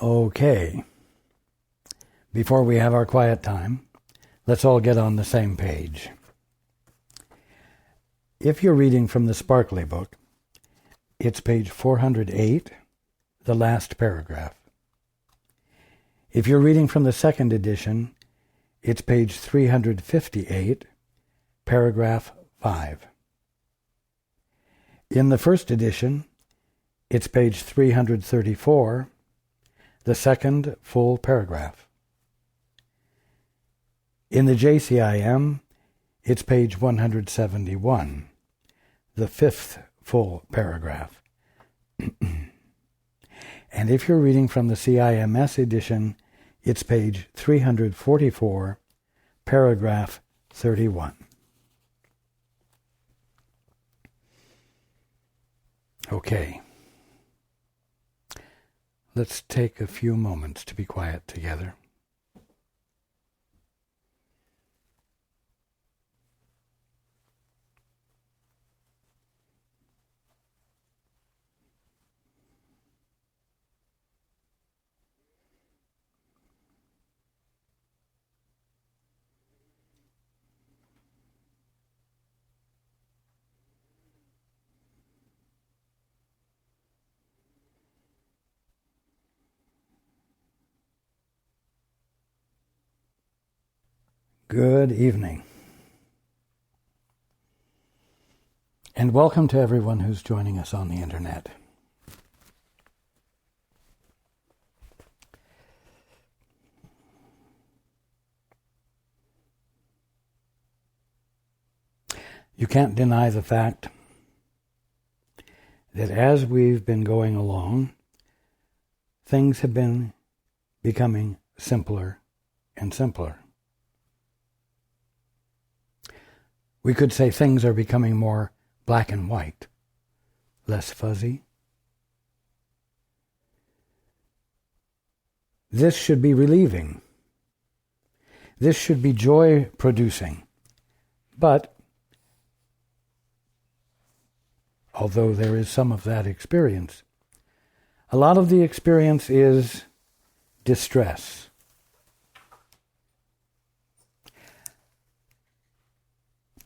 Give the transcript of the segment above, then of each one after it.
Okay. Before we have our quiet time, let's all get on the same page. If you're reading from the Sparkly book, it's page 408, the last paragraph. If you're reading from the second edition, it's page 358, paragraph 5. In the first edition, it's page 334, the second full paragraph. In the JCIM, it's page 171, the fifth full paragraph. And if you're reading from the CIMS edition, it's page 344, paragraph 31. Okay. Let's take a few moments to be quiet together. Good evening. And welcome to everyone who's joining us on the internet. You can't deny the fact that as we've been going along, things have been becoming simpler and simpler. We could say things are becoming more black and white, less fuzzy. This should be relieving. This should be joy-producing. But, although there is some of that experience, a lot of the experience is distress.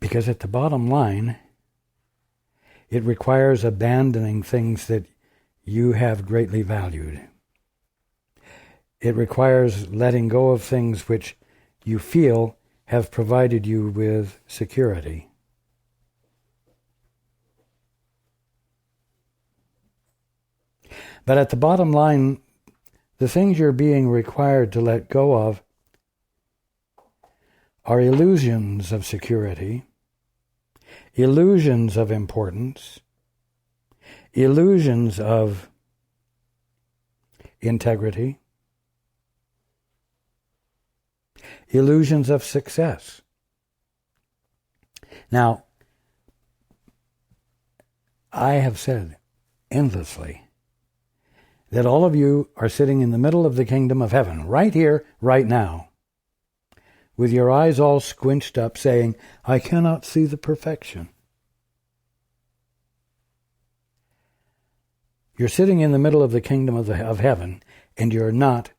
Because at the bottom line, it requires abandoning things that you have greatly valued. It requires letting go of things which you feel have provided you with security. But at the bottom line, the things you're being required to let go of are illusions of security, illusions of importance, illusions of integrity, illusions of success. Now, I have said endlessly that all of you are sitting in the middle of the kingdom of heaven, right here, right now, with your eyes all squinched up, saying, I cannot see the perfection. You're sitting in the middle of the kingdom of heaven, and you're not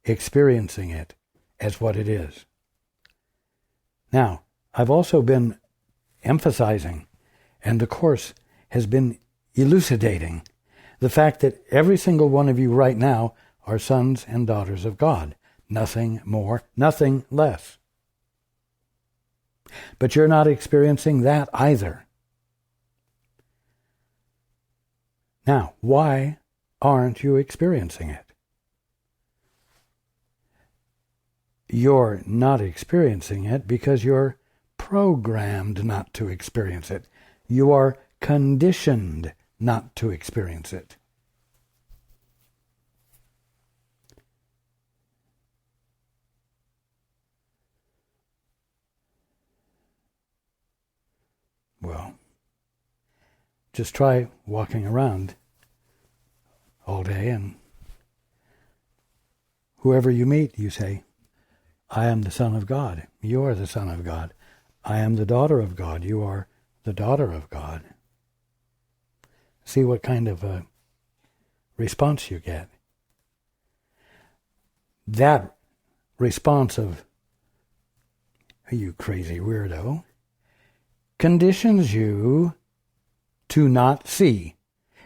experiencing it as what it is. Now, I've also been emphasizing, and the Course has been elucidating, the fact that every single one of you right now are sons and daughters of God. Nothing more, nothing less. But you're not experiencing that either. Now, why aren't you experiencing it? You're not experiencing it because you're programmed not to experience it. You are conditioned not to experience it. Well, just try walking around all day, and whoever you meet, you say, I am the Son of God. You are the Son of God. I am the daughter of God. You are the daughter of God. See what kind of a response you get. that response of, "You crazy weirdo," conditions you to not see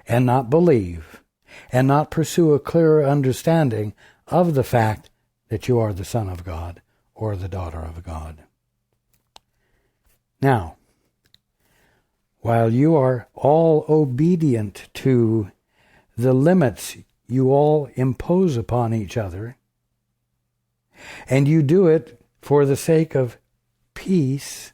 and not believe and not pursue a clearer understanding of the fact that you are the Son of God or the daughter of God. Now, while you are all obedient to the limits you all impose upon each other, and you do it for the sake of peace,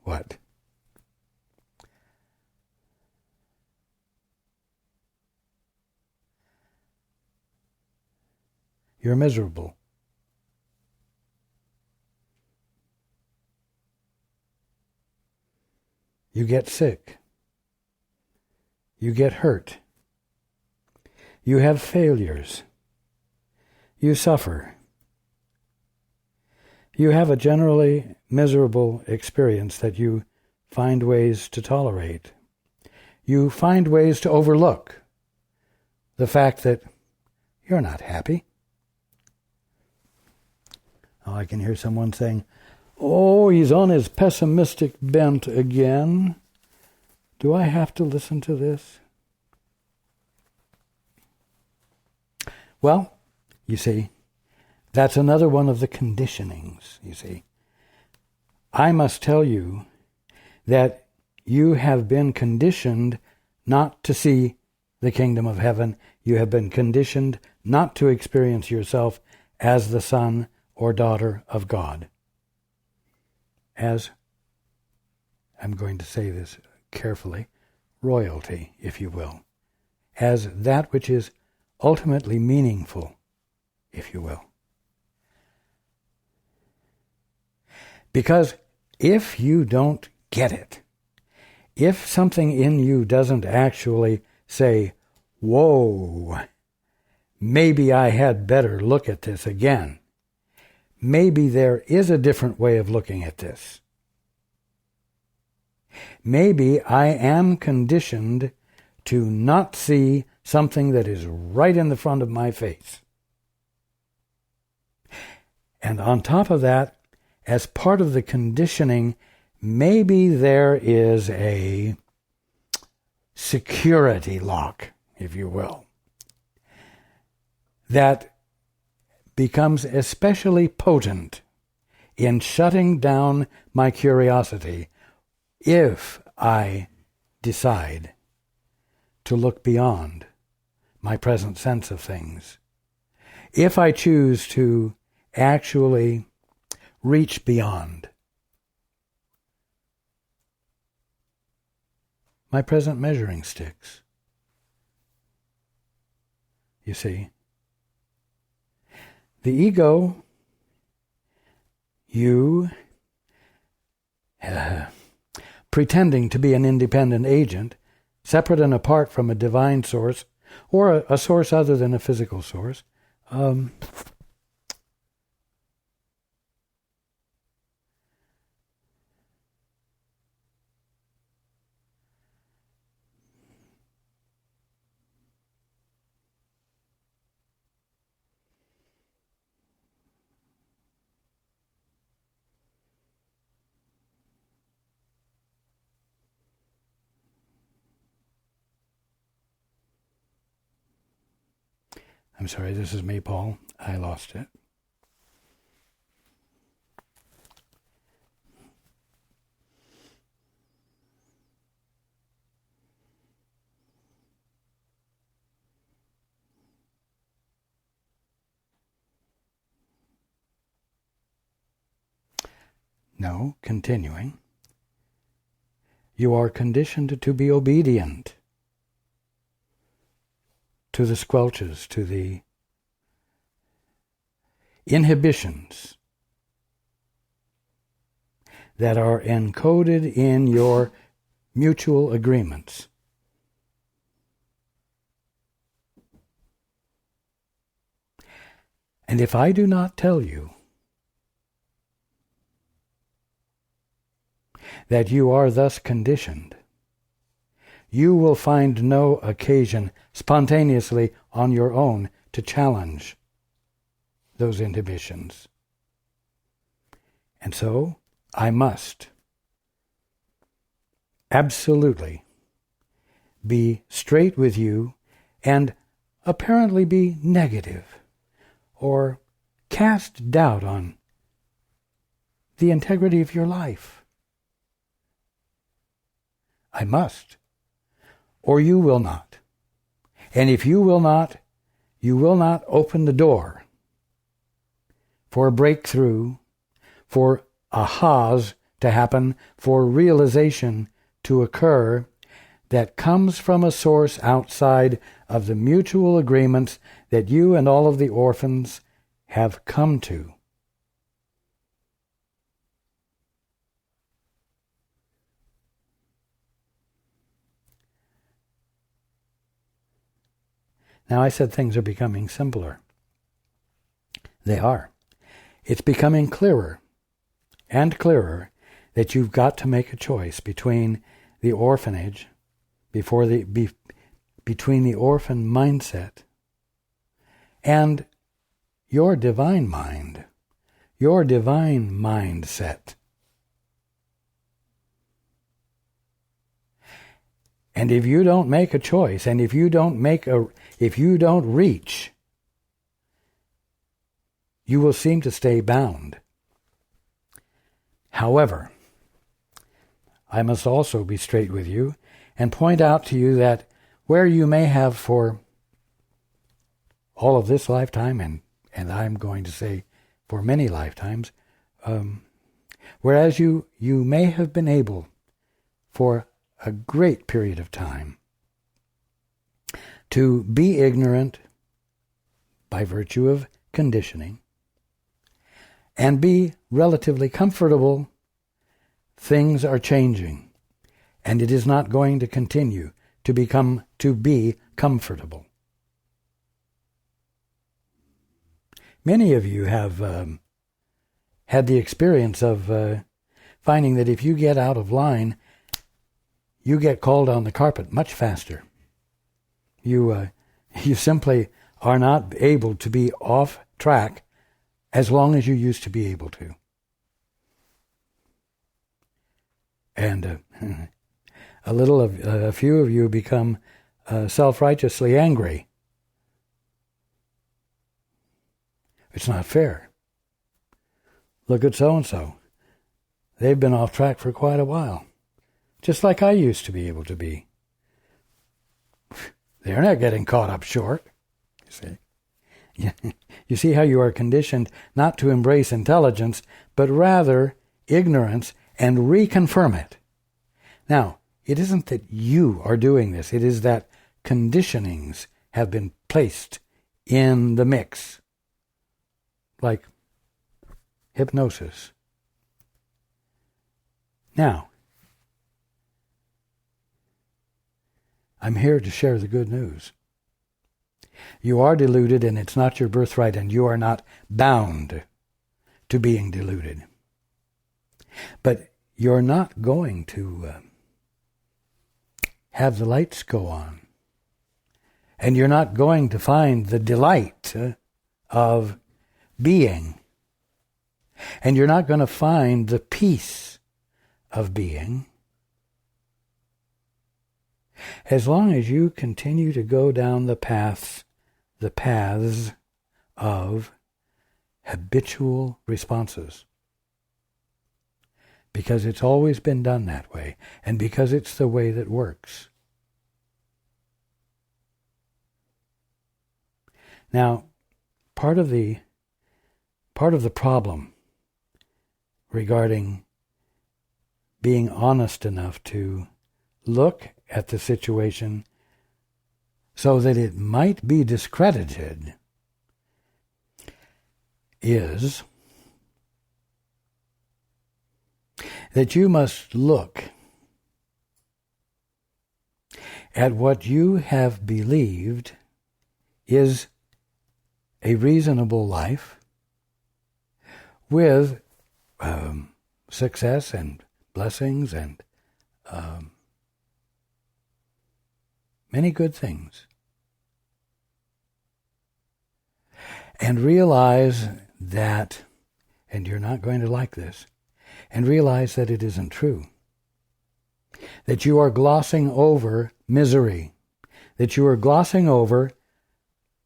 what? You're miserable. You get sick. You get hurt. You have failures. You suffer. You have a generally miserable experience that you find ways to tolerate. You find ways to overlook the fact that you're not happy. Oh, I can hear someone saying, "Oh, he's on his pessimistic bent again. Do I have to listen to this?" Well, you see, that's another one of the conditionings, you see. I must tell you that you have been conditioned not to see the kingdom of heaven. You have been conditioned not to experience yourself as the son or daughter of God. As, I'm going to say this carefully, royalty, if you will. As that which is ultimately meaningful, if you will. Because if you don't get it, if something in you doesn't actually say, "Whoa, maybe I had better look at this again. Maybe there is a different way of looking at this. Maybe I am conditioned to not see something that is right in the front of my face." And on top of that, as part of the conditioning, maybe there is a security lock, if you will, that becomes especially potent in shutting down my curiosity if I decide to look beyond my present sense of things. If I choose to actually reach beyond my present measuring sticks. You see, the ego, you, pretending to be an independent agent, separate and apart from a divine source, or a source other than a physical source, I'm sorry, this is me, Paul. I lost it. No, continuing. You are conditioned to be obedient to the squelches, to the inhibitions that are encoded in your mutual agreements. And if I do not tell you that you are thus conditioned, you will find no occasion spontaneously on your own to challenge those inhibitions. And so I must absolutely be straight with you and apparently be negative or cast doubt on the integrity of your life. I must, or you will not. And if you will not open the door for a breakthrough, for ahas to happen, for realization to occur that comes from a source outside of the mutual agreements that you and all of the orphans have come to. Now, I said things are becoming simpler. They are. It's becoming clearer and clearer that you've got to make a choice between the orphanage, between the orphan mindset and your divine mind, your divine mindset. And if you don't make a choice, and if you don't reach, you will seem to stay bound. However, I must also be straight with you and point out to you that where you may have for all of this lifetime, and I'm going to say for many lifetimes, whereas you may have been able for a great period of time to be ignorant by virtue of conditioning and be relatively comfortable, things are changing, and it is not going to continue to be comfortable. Many of you have had the experience of finding that if you get out of line, you get called on the carpet much faster. You simply are not able to be off track as long as you used to be able to. And a few of you become self-righteously angry. It's not fair. Look at so-and-so. They've been off track for quite a while, just like I used to be able to be. They're not getting caught up short, you see. You see how you are conditioned not to embrace intelligence, but rather ignorance, and reconfirm it. Now, it isn't that you are doing this. It is that conditionings have been placed in the mix, like hypnosis. Now, I'm here to share the good news. You are deluded, and it's not your birthright, and you are not bound to being deluded. But you're not going to have the lights go on. And you're not going to find the delight of being. And you're not going to find the peace of being as long as you continue to go down the paths of habitual responses. Because it's always been done that way, and because it's the way that works. Now, part of the problem regarding being honest enough to look at the situation so that it might be discredited is that you must look at what you have believed is a reasonable life with success and blessings and many good things. And realize that, and you're not going to like this, and realize that it isn't true. That you are glossing over misery. That you are glossing over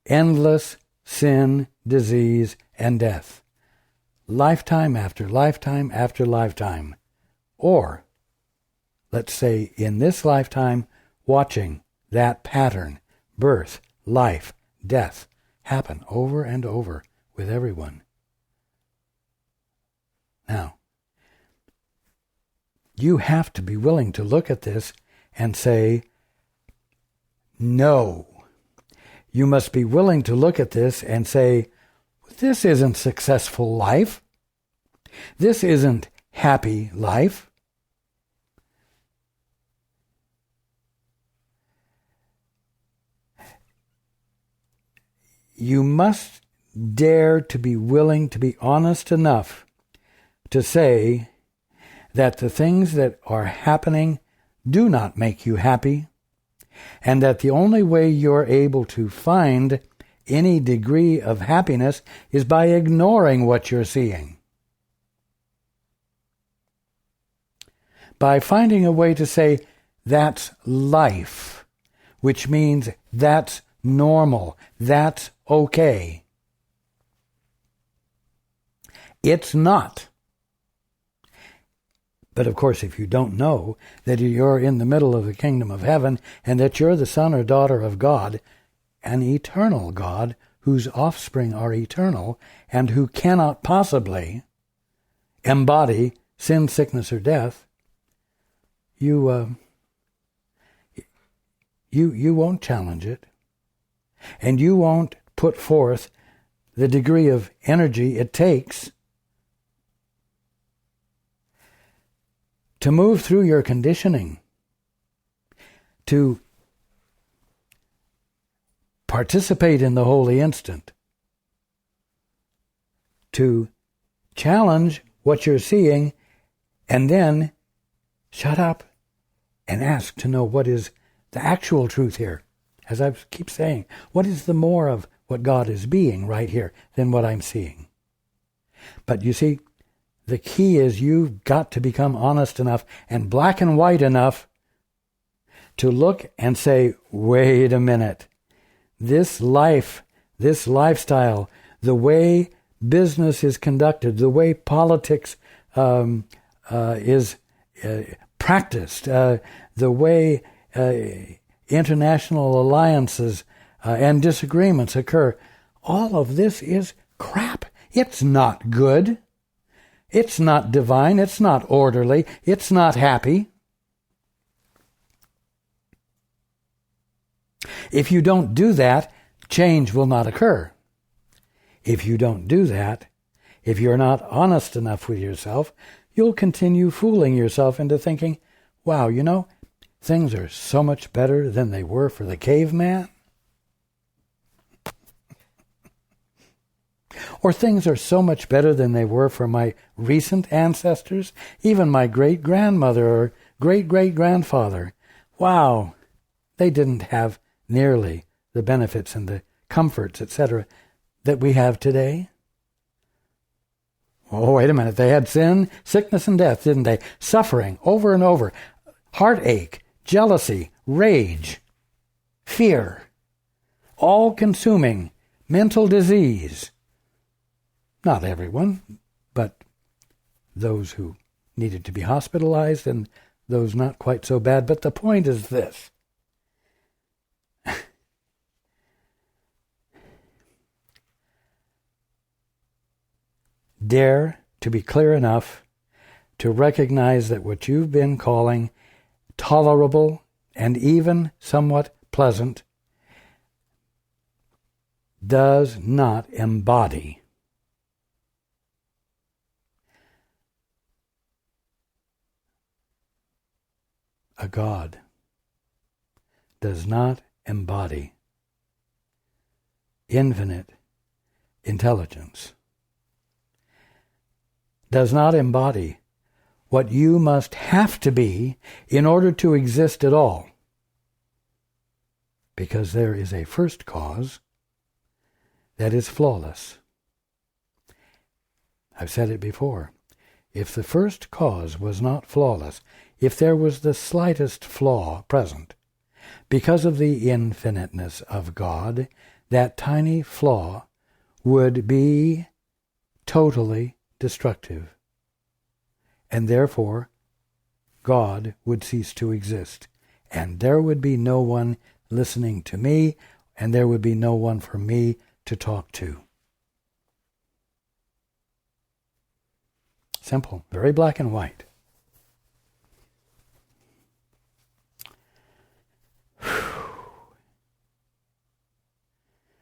endless sin, disease, and death. Lifetime after lifetime after lifetime. Or, let's say in this lifetime, watching that pattern, birth, life, death, happen over and over with everyone. Now, you have to be willing to look at this and say, no. You must be willing to look at this and say, this isn't successful life. This isn't happy life. You must dare to be willing to be honest enough to say that the things that are happening do not make you happy, and that the only way you're able to find any degree of happiness is by ignoring what you're seeing. By finding a way to say, that's life, which means that's normal, that's okay. It's not. But of course, if you don't know that you're in the middle of the kingdom of heaven and that you're the son or daughter of God, an eternal God whose offspring are eternal and who cannot possibly embody sin, sickness, or death, you won't challenge it, and you won't put forth the degree of energy it takes to move through your conditioning, to participate in the holy instant, to challenge what you're seeing, and then shut up and ask to know what is the actual truth here. As I keep saying, what is the more of what God is being right here than what I'm seeing? But you see, the key is you've got to become honest enough and black and white enough to look and say, wait a minute. This life, this lifestyle, the way business is conducted, the way politics is practiced, the way international alliances and disagreements occur, all of this is crap. It's not good. It's not divine. It's not orderly. It's not happy. If you don't do that, change will not occur. If you don't do that, if you're not honest enough with yourself, you'll continue fooling yourself into thinking, wow, you know, things are so much better than they were for the caveman. Or things are so much better than they were for my recent ancestors, even my great-grandmother or great-great-grandfather. Wow, they didn't have nearly the benefits and the comforts, etc., that we have today. Oh, wait a minute. They had sin, sickness, and death, didn't they? Suffering over and over. Heartache, jealousy, rage, fear, all-consuming mental disease. Not everyone, but those who needed to be hospitalized and those not quite so bad. But the point is this. Dare to be clear enough to recognize that what you've been calling tolerable and even somewhat pleasant does not embody a God, does not embody infinite, intelligence does not embody what you must have to be in order to exist at all. Because there is a first cause that is flawless. I've said it before. If the first cause was not flawless, if there was the slightest flaw present, because of the infiniteness of God, that tiny flaw would be totally destructive. And therefore, God would cease to exist. And there would be no one listening to me, and there would be no one for me to talk to. Simple, very black and white.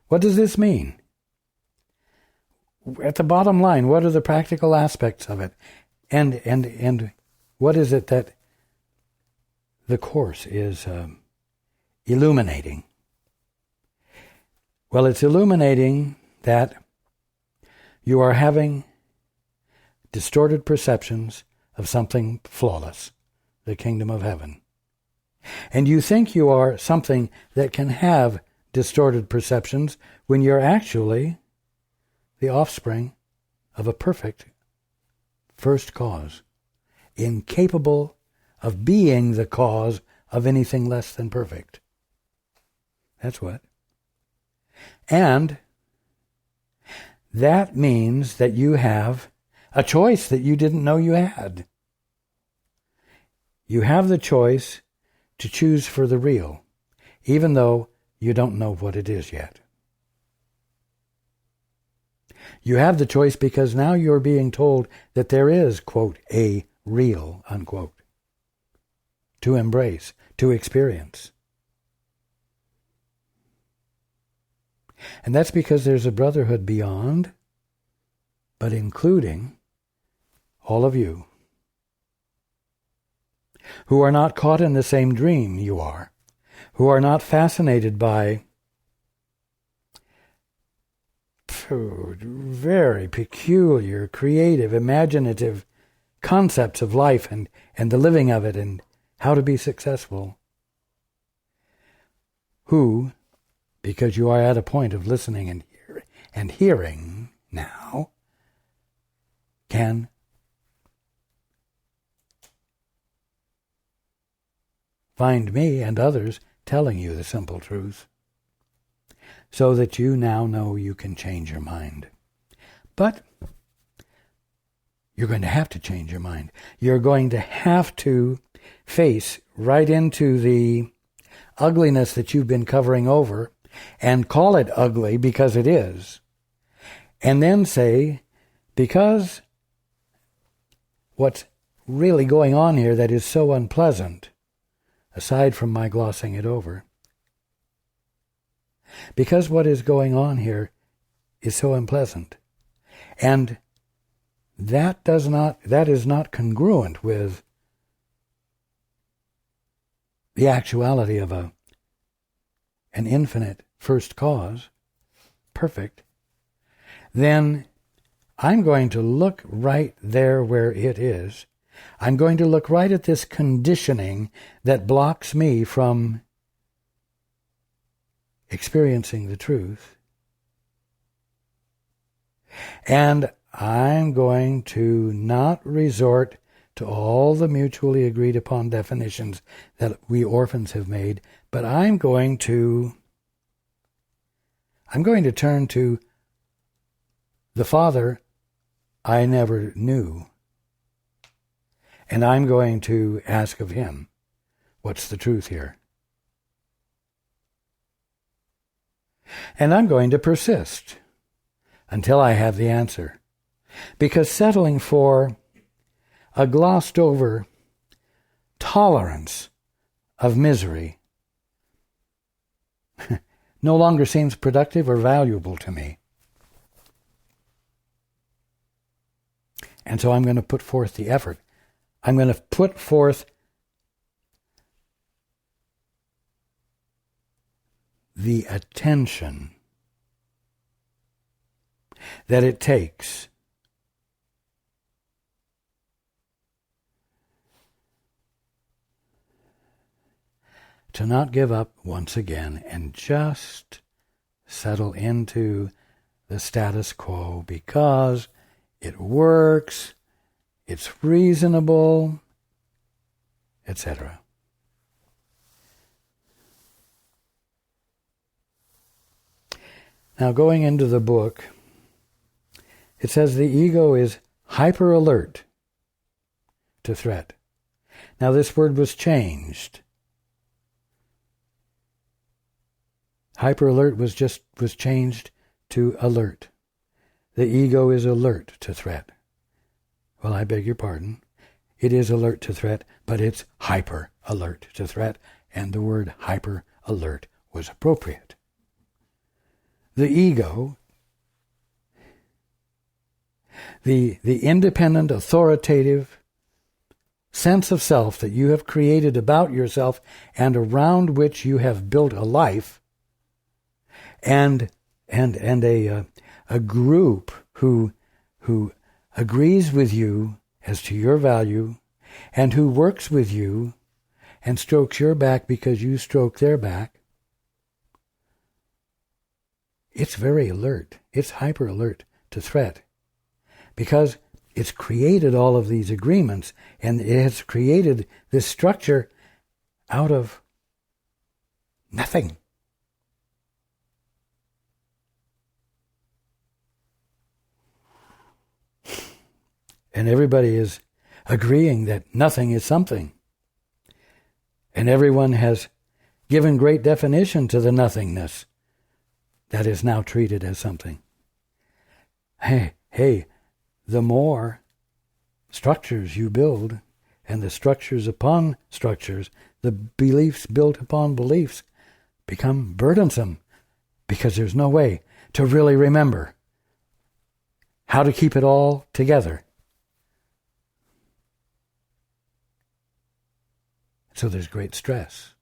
What does this mean? At the bottom line, what are the practical aspects of it? And what is it that the Course is illuminating? Well, it's illuminating that you are having distorted perceptions of something flawless, the kingdom of heaven. And you think you are something that can have distorted perceptions when you're actually the offspring of a perfect first cause, incapable of being the cause of anything less than perfect. That's what. And that means that you have a choice that you didn't know you had. You have the choice to choose for the real, even though you don't know what it is yet. You have the choice because now you're being told that there is, quote, a real, unquote, to embrace, to experience. And that's because there's a brotherhood beyond, but including all of you, who are not caught in the same dream you are, who are not fascinated by very peculiar, creative, imaginative concepts of life and the living of it and how to be successful, who, because you are at a point of listening and hearing now, can find me and others telling you the simple truth, so that you now know you can change your mind. But you're going to have to change your mind. You're going to have to face right into the ugliness that you've been covering over and call it ugly because it is. And then say, because what's really going on here that is so unpleasant, aside from my glossing it over, because what is going on here is so unpleasant, and that is not congruent with the actuality of an infinite first cause, perfect, then I'm going to look right there where it is. I'm going to look right at this conditioning that blocks me from experiencing the truth. And I'm going to not resort to all the mutually agreed upon definitions that we orphans have made, but I'm going to turn to the Father I never knew. And I'm going to ask of him, what's the truth here? And I'm going to persist until I have the answer. Because settling for a glossed over tolerance of misery no longer seems productive or valuable to me. And so I'm going to put forth the effort. I'm going to put forth the attention that it takes to not give up once again and just settle into the status quo because it works, it's reasonable, etc. Now, going into the book, it says the ego is hyper alert to threat. Now, this word was changed. Hyper alert was changed to alert. The ego is alert to threat. Well, I beg your pardon. It is alert to threat, but it's hyper alert to threat, and the word hyper alert was appropriate. The ego, the independent, authoritative sense of self that you have created about yourself and around which you have built a life, and a group who agrees with you as to your value, and who works with you and strokes your back because you stroke their back, it's very alert. It's hyper alert to threat because it's created all of these agreements, and it has created this structure out of nothing. And everybody is agreeing that nothing is something. And everyone has given great definition to the nothingness that is now treated as something. Hey, the more structures you build, and the structures upon structures, the beliefs built upon beliefs, become burdensome because there's no way to really remember how to keep it all together. So there's great stress.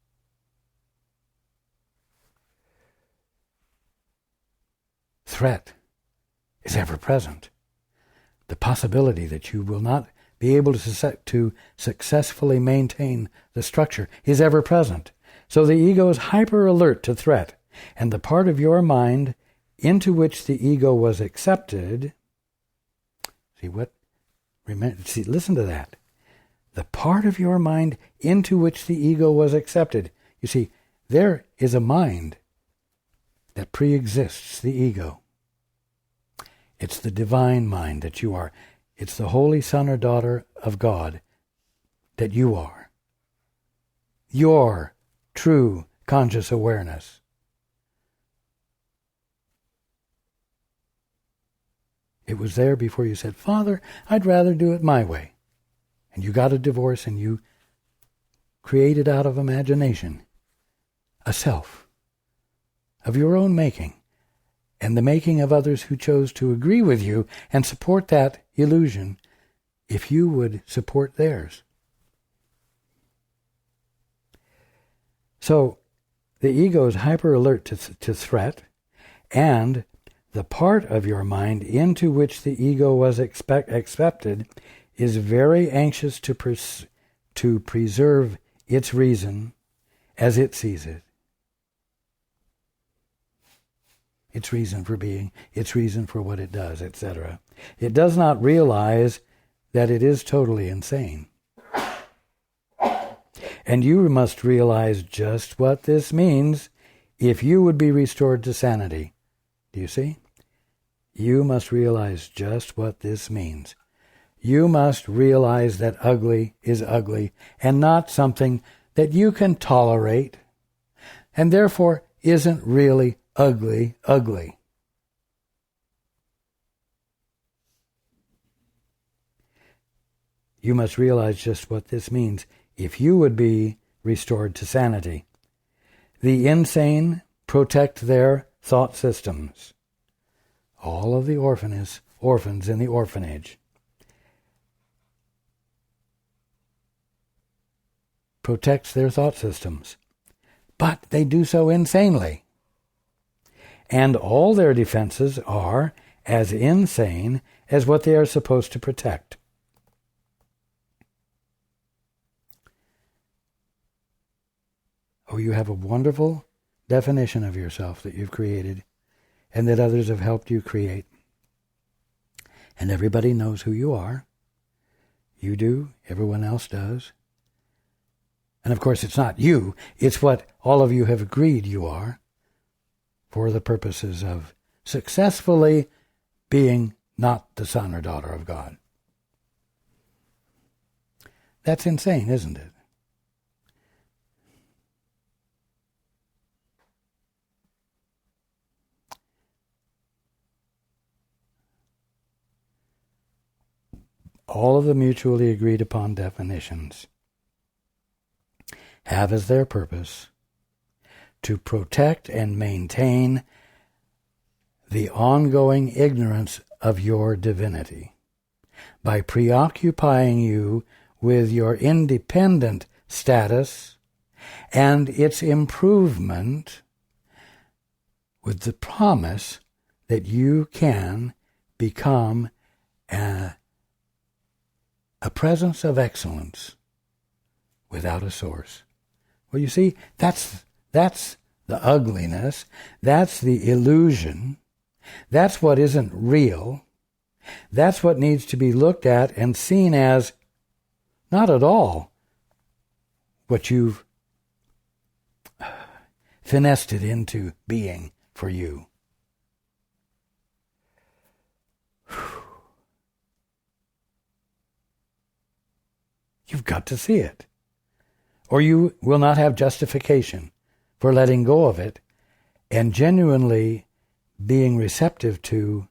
Threat is ever present. The possibility that you will not be able to successfully maintain the structure is ever present. So the ego is hyper alert to threat, and the part of your mind into which the ego was accepted, listen to that. The part of your mind into which the ego was accepted. You see, there is a mind that pre-exists the ego. It's the divine mind that you are. It's the holy son or daughter of God that you are. Your true conscious awareness. It was there before you said, Father, I'd rather do it my way. And you got a divorce and you created out of imagination a self of your own making and the making of others who chose to agree with you and support that illusion if you would support theirs. So the ego is hyper alert to threat, and the part of your mind into which the ego was accepted is very anxious to preserve its reason as it sees it. Its reason for being, its reason for what it does, etc. It does not realize that it is totally insane. And you must realize just what this means if you would be restored to sanity. Do you see? You must realize just what this means. You must realize that ugly is ugly and not something that you can tolerate, and therefore isn't really ugly. You must realize just what this means if you would be restored to sanity. The insane protect their thought systems. All of the orphans in the orphanage protects their thought systems, but they do so insanely. And all their defenses are as insane as what they are supposed to protect. Oh, you have a wonderful definition of yourself that you've created and that others have helped you create. And everybody knows who you are. You do, everyone else does. And of course it's not you, it's what all of you have agreed you are for the purposes of successfully being not the son or daughter of God. That's insane, isn't it? All of the mutually agreed upon definitions have as their purpose to protect and maintain the ongoing ignorance of your divinity by preoccupying you with your independent status and its improvement with the promise that you can become a presence of excellence without a source. Well, you see, that's the ugliness, that's the illusion, that's what isn't real, that's what needs to be looked at and seen as not at all what you've finessed it into being for you. You've got to see it, or you will not have justification for letting go of it and genuinely being receptive to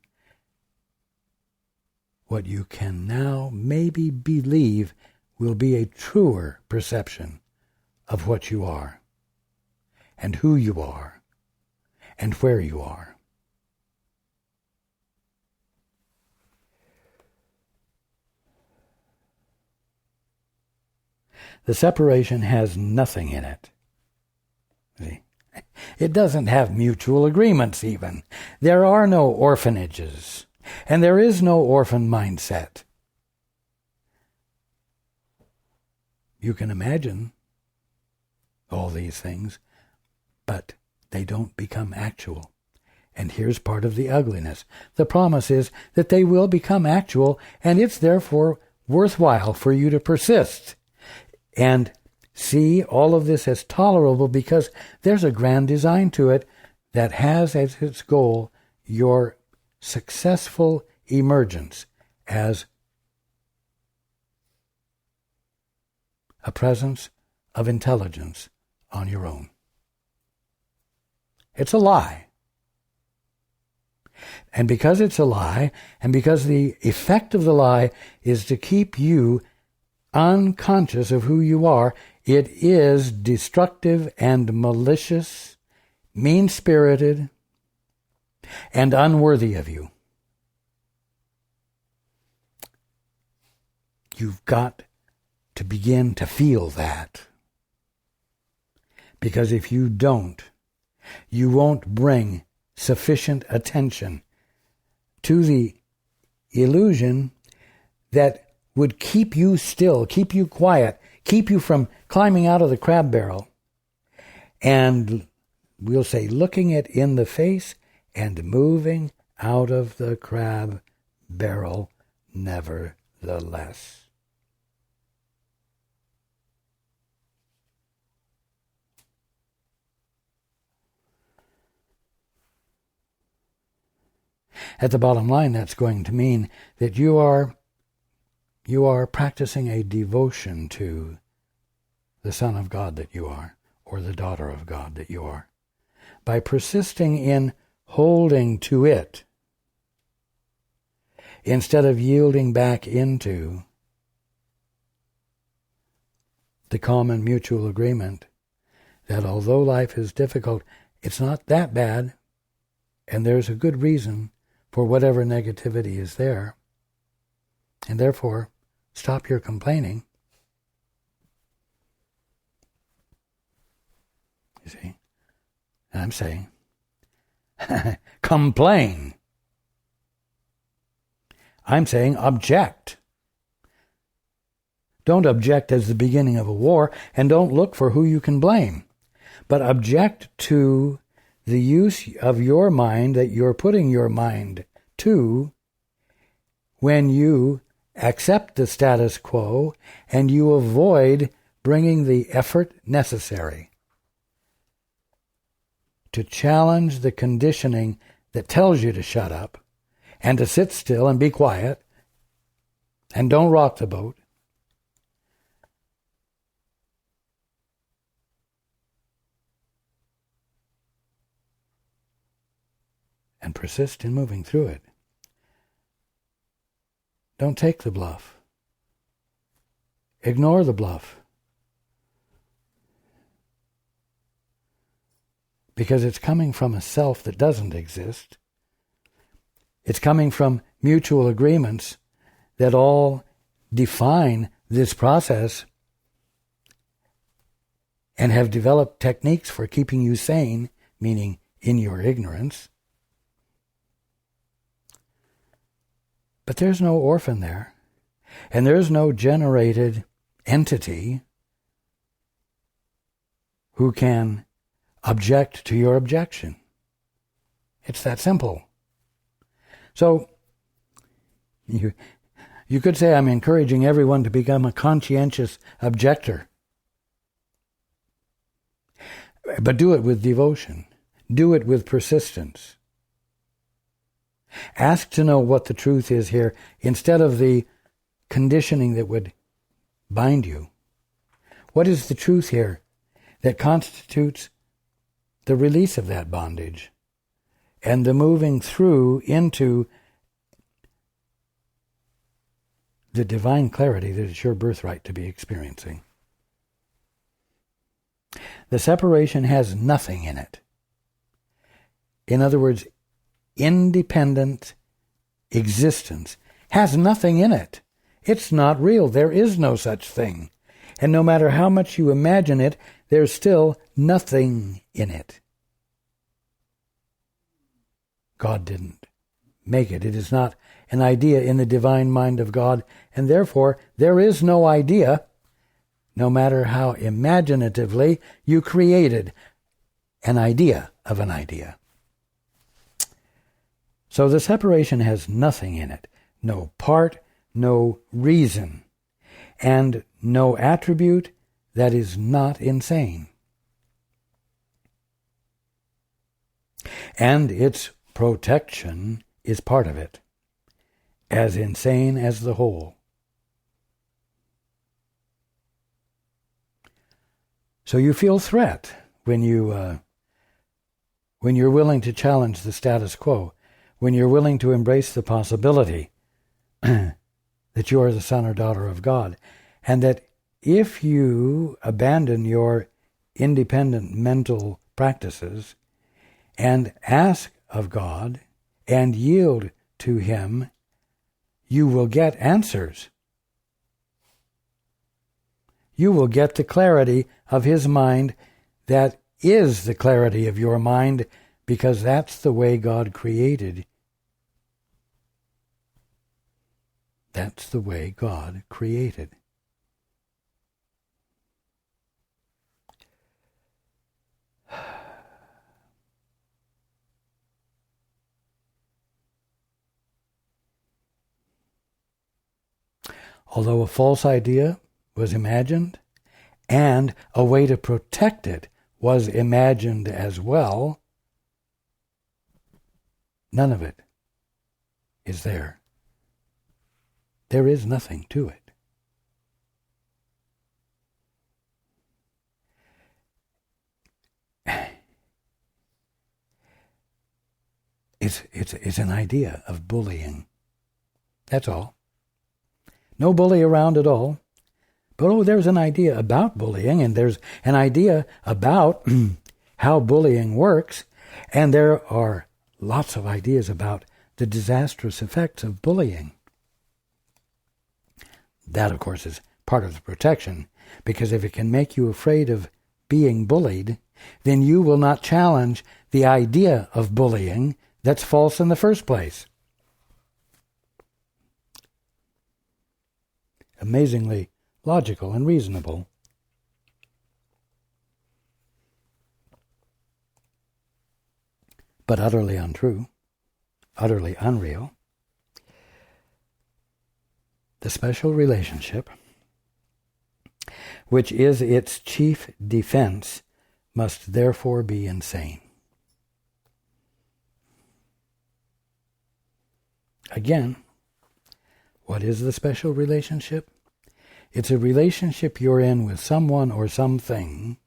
what you can now maybe believe will be a truer perception of what you are and who you are and where you are. The separation has nothing in it. See? It doesn't have mutual agreements even. There are no orphanages, and there is no orphan mindset. You can imagine all these things, but they don't become actual. And here's part of the ugliness. The promise is that they will become actual, and it's therefore worthwhile for you to persist and see all of this as tolerable because there's a grand design to it that has as its goal your successful emergence as a presence of intelligence on your own. It's a lie. And because it's a lie, and because the effect of the lie is to keep you unconscious of who you are, it is destructive and malicious, mean-spirited, and unworthy of you. You've got to begin to feel that. Because if you don't, you won't bring sufficient attention to the illusion that would keep you still, keep you quiet, keep you from climbing out of the crab barrel, and we'll say looking it in the face and moving out of the crab barrel nevertheless. At the bottom line, that's going to mean that you are practicing a devotion to the Son of God that you are, or the daughter of God that you are, by persisting in holding to it instead of yielding back into the common mutual agreement that although life is difficult, it's not that bad, and there's a good reason for whatever negativity is there, and therefore stop your complaining. You see? And I'm saying, complain. I'm saying object. Don't object as the beginning of a war, and don't look for who you can blame. But object to the use of your mind that you're putting your mind to when you accept the status quo and you avoid bringing the effort necessary to challenge the conditioning that tells you to shut up and to sit still and be quiet and don't rock the boat. And persist in moving through it. Don't take the bluff. Ignore the bluff. Because it's coming from a self that doesn't exist. It's coming from mutual agreements that all define this process and have developed techniques for keeping you sane, meaning in your ignorance. But there's no orphan there, and there's no generated entity who can object to your objection. It's that simple. So, you could say I'm encouraging everyone to become a conscientious objector. But do it with devotion. Do it with persistence. Ask to know what the truth is here instead of the conditioning that would bind you. What is the truth here that constitutes the release of that bondage and the moving through into the divine clarity that is your birthright to be experiencing? The separation has nothing in it. In other words, independent existence has nothing in it. It's not real. There is no such thing. And no matter how much you imagine it, there's still nothing in it. God didn't make it. It is not an idea in the divine mind of God, and therefore there is no idea, no matter how imaginatively you created an idea of an idea. So the separation has nothing in it, no part, no reason, and no attribute that is not insane. And its protection is part of it, as insane as the whole. So you feel threat when you're willing to challenge the status quo, when you're willing to embrace the possibility that you are the son or daughter of God, and that if you abandon your independent mental practices and ask of God and yield to Him, you will get answers. You will get the clarity of His mind that is the clarity of your mind, because that's the way God created. That's the way God created. Although a false idea was imagined, and a way to protect it was imagined as well, none of it is there. There is nothing to it. It's an idea of bullying. That's all. No bully around at all. But there's an idea about bullying, and there's an idea about how bullying works, and there are lots of ideas about the disastrous effects of bullying. That, of course, is part of the protection, because if it can make you afraid of being bullied, then you will not challenge the idea of bullying that's false in the first place. amazingly logical and reasonable. But utterly untrue, utterly unreal. The special relationship, which is its chief defense, must therefore be insane. Again, what is the special relationship? It's a relationship you're in with someone or something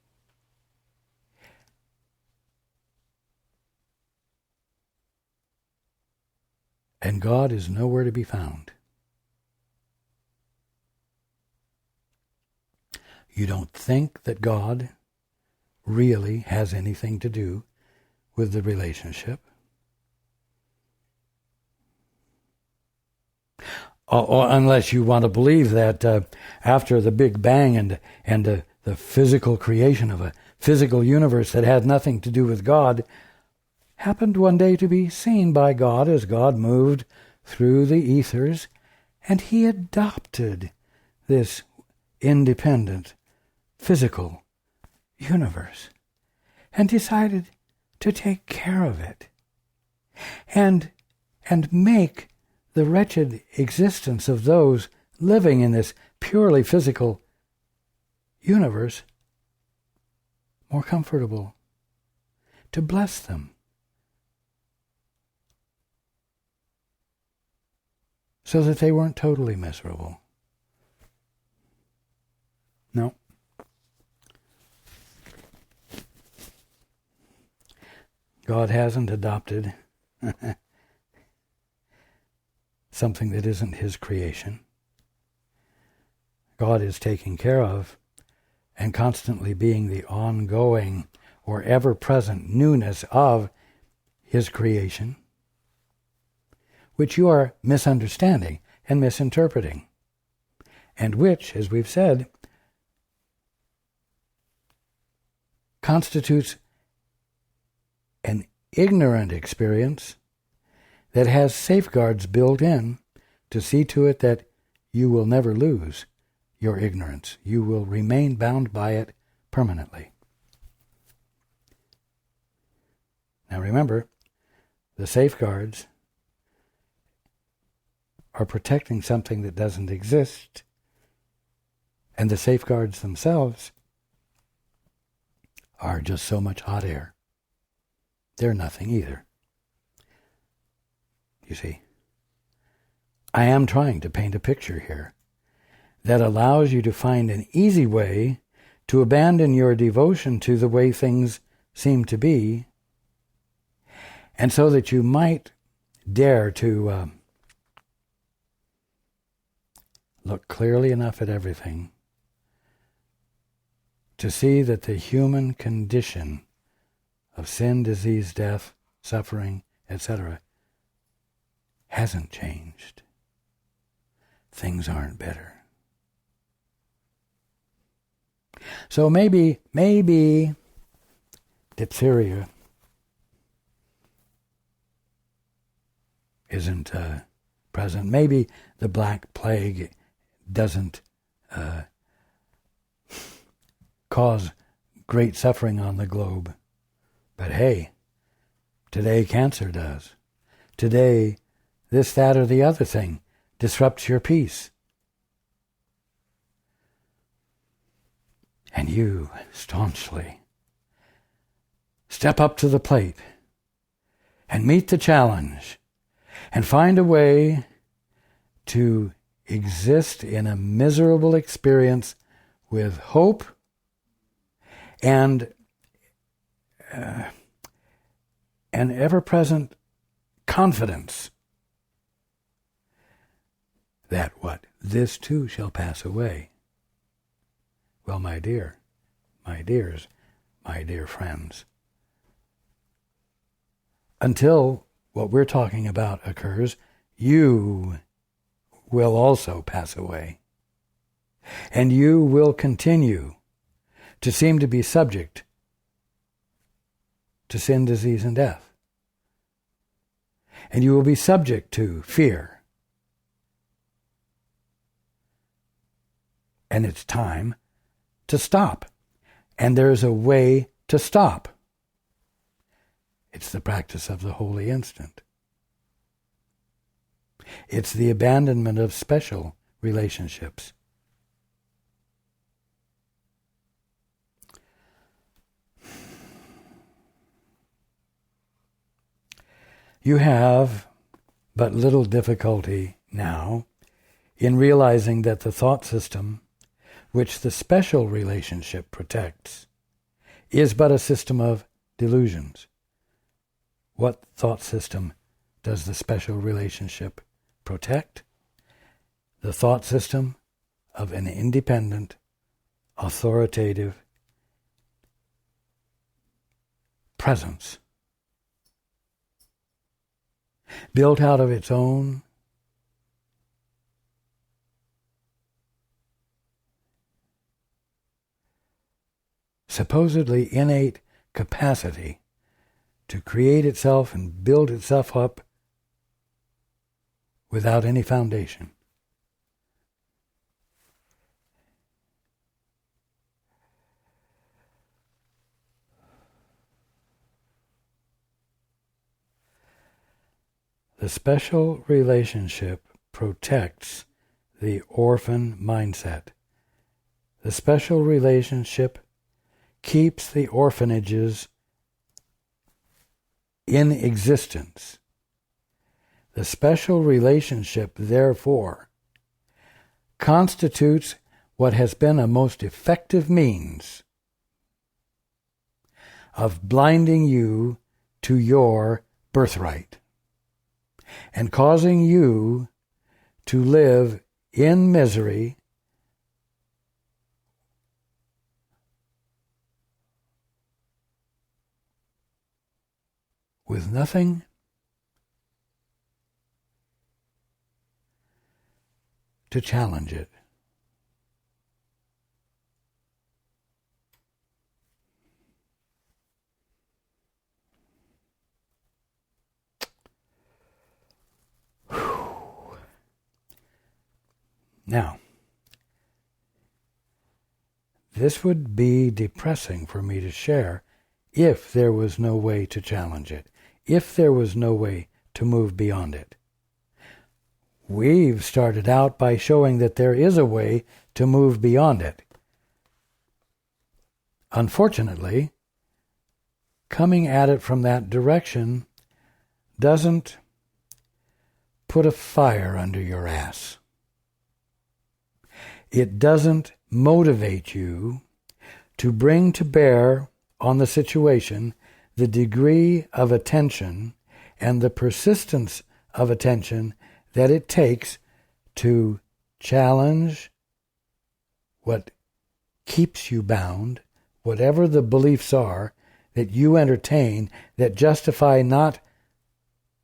and God is nowhere to be found. You don't think that God really has anything to do with the relationship. Or unless you want to believe that after the Big Bang and the physical creation of a physical universe that had nothing to do with God happened one day to be seen by God as God moved through the ethers, and he adopted this independent physical universe and decided to take care of it and make the wretched existence of those living in this purely physical universe more comfortable, to bless them. So that they weren't totally miserable. No. God hasn't adopted something that isn't his creation. God is taking care of and constantly being the ongoing or ever-present newness of his creation, which you are misunderstanding and misinterpreting, and which, as we've said, constitutes an ignorant experience that has safeguards built in to see to it that you will never lose your ignorance. You will remain bound by it permanently. Now remember, the safeguards are protecting something that doesn't exist, and the safeguards themselves are just so much hot air. They're nothing either. You see, I am trying to paint a picture here that allows you to find an easy way to abandon your devotion to the way things seem to be, and so that you might dare to look clearly enough at everything to see that the human condition of sin, disease, death, suffering, etc. hasn't changed. Things aren't better. So maybe diphtheria isn't present. Maybe the Black Plague doesn't cause great suffering on the globe. But hey, today cancer does. Today, this, that, or the other thing disrupts your peace. And you staunchly step up to the plate and meet the challenge and find a way to exist in a miserable experience with hope and an ever-present confidence that what? This too shall pass away. Well, my dear, my dears, my dear friends, until what we're talking about occurs, you will also pass away. And you will continue to seem to be subject to sin, disease, and death. And you will be subject to fear. and it's time to stop. And there's a way to stop. It's the practice of the holy instant. It's the abandonment of special relationships. You have but little difficulty now in realizing that the thought system which the special relationship protects is but a system of delusions. What thought system does the special relationship protect? The thought system of an independent, authoritative presence, built out of its own supposedly innate capacity to create itself and build itself up without any foundation. The special relationship protects the orphan mindset. The special relationship keeps the orphanages in existence. The special relationship, therefore, constitutes what has been a most effective means of blinding you to your birthright and causing you to live in misery with nothing to challenge it. Now, this would be depressing for me to share if there was no way to challenge it, if there was no way to move beyond it. We've started out by showing that there is a way to move beyond it. Unfortunately, coming at it from that direction doesn't put a fire under your ass. It doesn't motivate you to bring to bear on the situation the degree of attention and the persistence of attention that it takes to challenge what keeps you bound, whatever the beliefs are that you entertain that justify not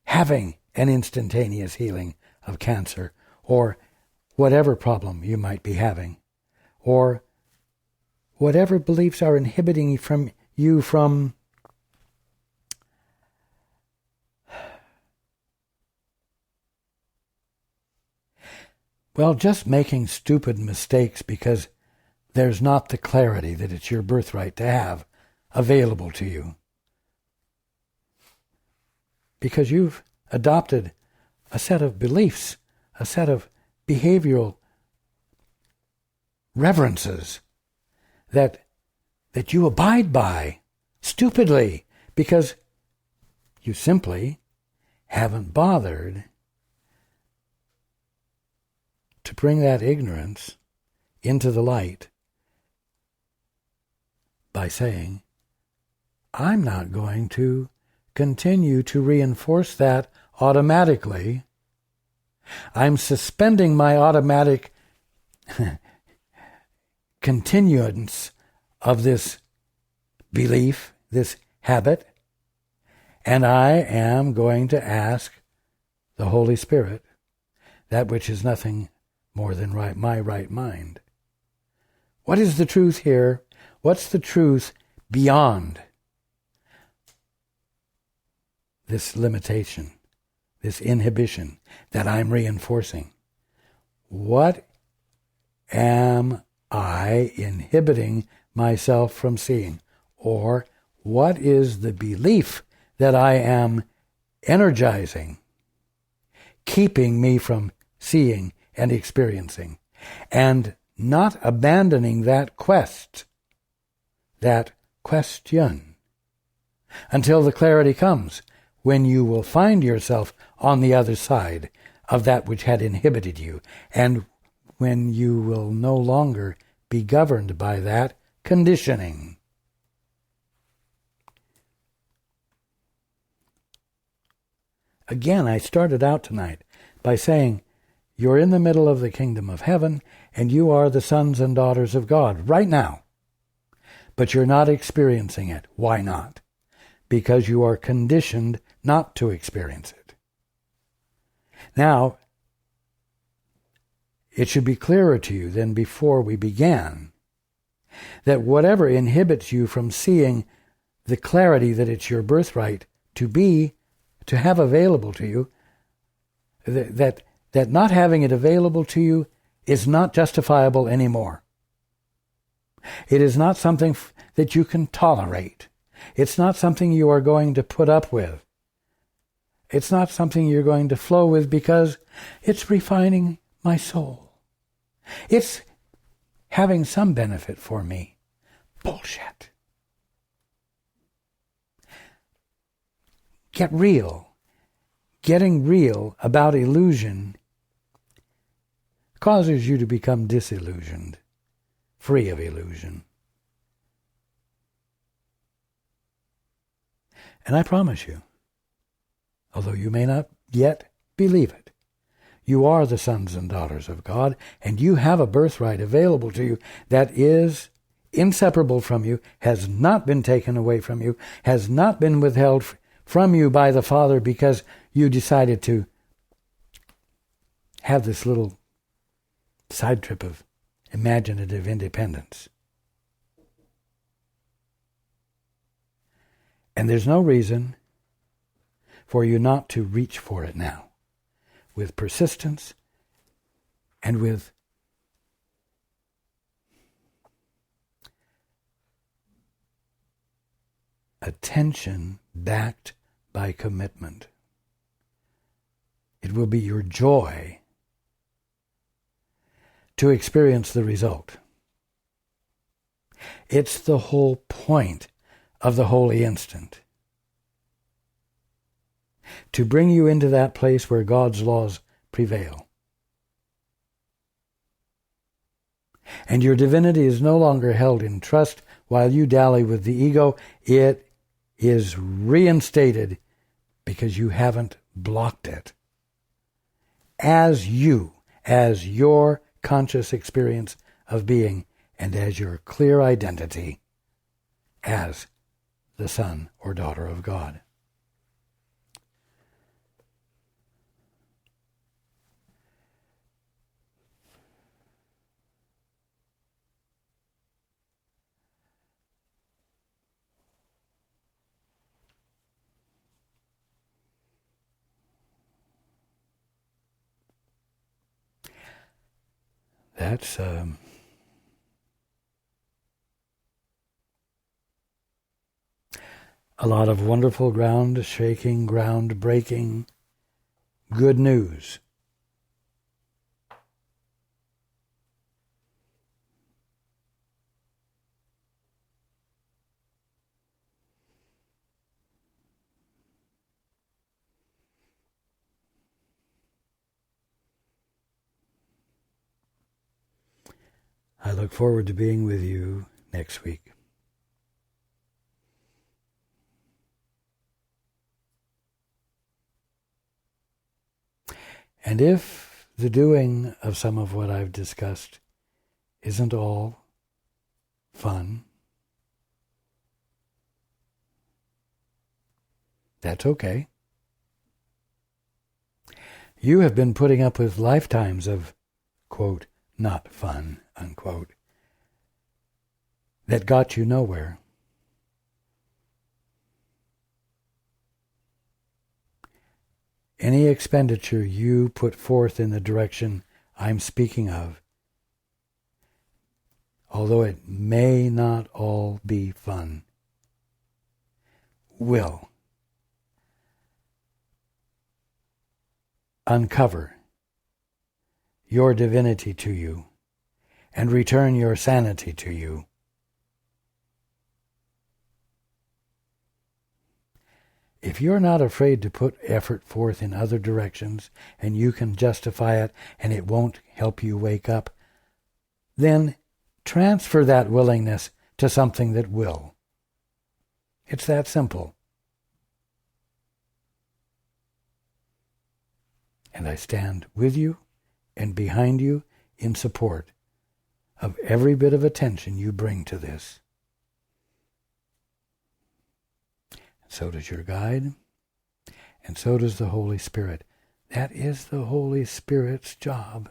having an instantaneous healing of cancer or whatever problem you might be having, or whatever beliefs are inhibiting you from just making stupid mistakes because there's not the clarity that it's your birthright to have available to you. Because you've adopted a set of beliefs, a set of behavioral reverences that you abide by stupidly because you simply haven't bothered to bring that ignorance into the light by saying, I'm not going to continue to reinforce that automatically. I'm suspending my automatic continuance of this belief, this habit, and I am going to ask the Holy Spirit, that which is nothing more than my right mind. What is the truth here? What's the truth beyond this limitation, this inhibition that I'm reinforcing? What am I inhibiting myself from seeing? Or what is the belief that I am energizing, keeping me from seeing and experiencing, and not abandoning that quest, that question, until the clarity comes, when you will find yourself on the other side of that which had inhibited you, and when you will no longer be governed by that conditioning. Again, I started out tonight by saying, you're in the middle of the kingdom of heaven, and you are the sons and daughters of God right now. But you're not experiencing it. Why not? Because you are conditioned not to experience it. Now, it should be clearer to you than before we began that whatever inhibits you from seeing the clarity that it's your birthright to have available to you, that not having it available to you is not justifiable anymore. It is not something that you can tolerate. It's not something you are going to put up with. It's not something you're going to flow with because it's refining my soul. It's having some benefit for me. Bullshit. Get real. Getting real about illusion causes you to become disillusioned, free of illusion. And I promise you, although you may not yet believe it, you are the sons and daughters of God, and you have a birthright available to you that is inseparable from you, has not been taken away from you, has not been withheld from you by the Father because you decided to have this little side trip of imaginative independence. And there's no reason for you not to reach for it now, with persistence and with attention backed by commitment. It will be your joy to experience the result. It's the whole point of the holy instant, to bring you into that place where God's laws prevail. And your divinity is no longer held in trust while you dally with the ego. It is reinstated because you haven't blocked it. As your conscious experience of being, and as your clear identity as the son or daughter of God. That's a lot of wonderful ground-shaking, ground-breaking good news. I look forward to being with you next week. And if the doing of some of what I've discussed isn't all fun, that's okay. You have been putting up with lifetimes of, quote, not fun, unquote, that got you nowhere. Any expenditure you put forth in the direction I'm speaking of although it may not all be fun, will uncover your divinity to you and return your sanity to you. If you're not afraid to put effort forth in other directions and you can justify it and it won't help you wake up, then transfer that willingness to something that will. It's that simple. And I stand with you and behind you in support of every bit of attention you bring to this. So does your guide, and so does the Holy Spirit. That is the Holy Spirit's job.